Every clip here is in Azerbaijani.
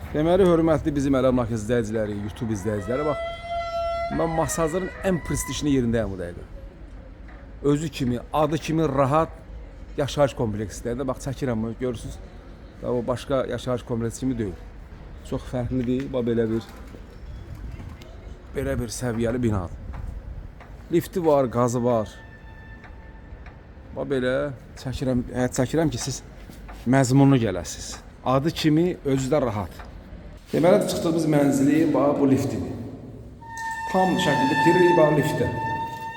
Deməli, hörmətli bizim Əlamlak izləyiciləri, YouTube izləyiciləri, bax, mən masajların ən prestijli yerindəyəm bu dəqiqə. Özü kimi, adı kimi rahat yaşayış komplekslərində, bax, çəkirəm, görürsünüz. O başqa yaşayış kompleksi kimi deyil. Çox fərqlidir, bax, belə bir səviyyəli binadır. Lifti var, qazı var. Bax, belə çəkirəm ki, siz məzmunlu gələsiniz. Adı kimi, özü də rahat. Deməli, çıxdığımız mənzili, bax, bu liftidir. Tam şəkildə girir, bax, liftdə.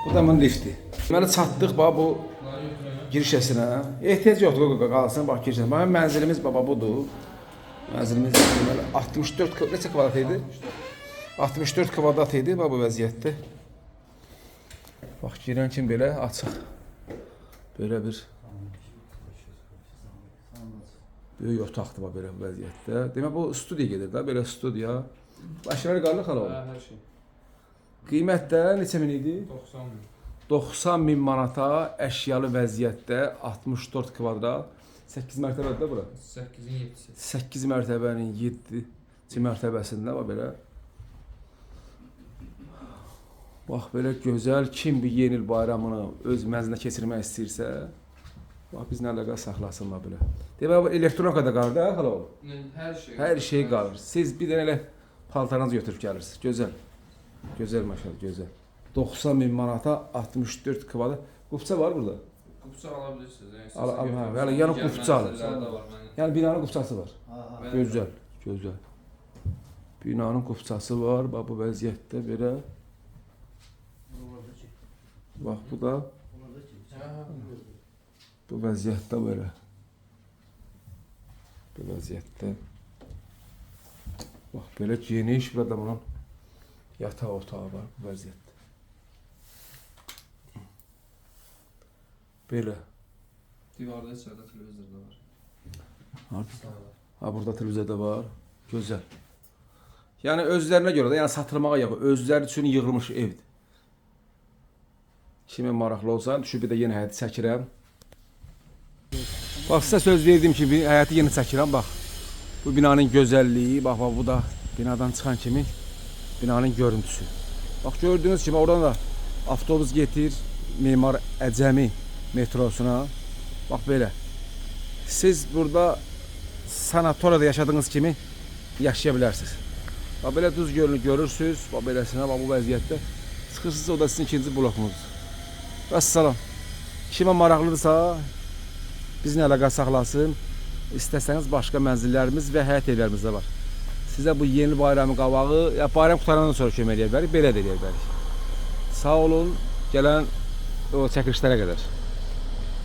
Bu da mən lifti. Deməli, çatdıq, bax, bu girişəsinə. Ehtiyac yoxdur, qalsın, bax, girişəsinə. Bax, mənzilimiz, bax, budur. Mənzilimiz, deməli, 64, neçə kvadrat idi? 64 kvadrat idi, bax, bu vəziyyətdə. Bax, girən kimi belə açıq. Belə bir böyük otaqdır bax, belə vəziyyətdə. Demək, bu studiya gedir da, belə studiya. Aşırı qalır xala olur. Hər şey. Qiymət də neçə min idi? 90 min. 90 min manata əşyalı vəziyyətdə 64 kvadrat. 8 mərtəbədir da bura. 8-in 7-si. 8 mərtəbənin 7-ci mərtəbəsində bax belə. Bax belə gözəl, kim bir yeni il bayramını öz mənzilinə keçirmək istəyirsə, bax bizlə əlaqə saxlasın bax belə. Demək, elektronika da qalır da, xala oğlum? Hər şey. Hər şey qalır. Siz bir dənə elə paltarınızı götürüb gəlirsiniz. Gözəl. Gözəl maşallah, gözəl. 90 min manata 64 kvadrat. Qupça var burada. Qupça ala bilirsiniz. Yəni yəni qupça alır. Yəni binanın qupçası var. Gözəl, gözəl. Binanın qupçası var. Bax bu vəziyyətdə belə. Bax bu da bu vəziyyətdə belə. Bu vəziyyətdə. Bax belə geniş bir adamın yatağı otağı var bu vəziyyətdə. Belə. Divarda içəridə televizor da var. Ha burada televizor da var. Gözəl. Yəni özlərinə görə də, yəni satılmağa yox, özləri üçün yığılmış evdir. Kimə maraqlı olsa, düşüb bir də yeni həyəti çəkirəm. Bax, sizə söz verdim ki, həyəti yeni çəkirəm, bax. Bu binanın gözəlliyi, bax, bu da binadan çıxan kimi binanın görüntüsü. Bax, gördüyünüz kimi, oradan da avtobus getir, Memar Əcəmi metrosuna. Bax, belə. Siz burada sanatoriyada yaşadığınız kimi yaşaya bilərsiniz. Bax, belə düz gölünü görürsünüz, bax, beləsinə, bax, bu vəziyyətdə. Çıxırsınız, o da sizin ikinci blokunuz. Vəssalam. Kimə maraqlıdırsa, bizimlə əlaqə saxlasın. İstəsəniz başqa mənzillərimiz və həyət evlərimiz də var. Sizə bu yeni bayramın qabağı, ya bayram qutarandan sonra kömək edə bilərik, belə də edə bilərik. Sağ olun, gələn o çəkilişlərə qədər.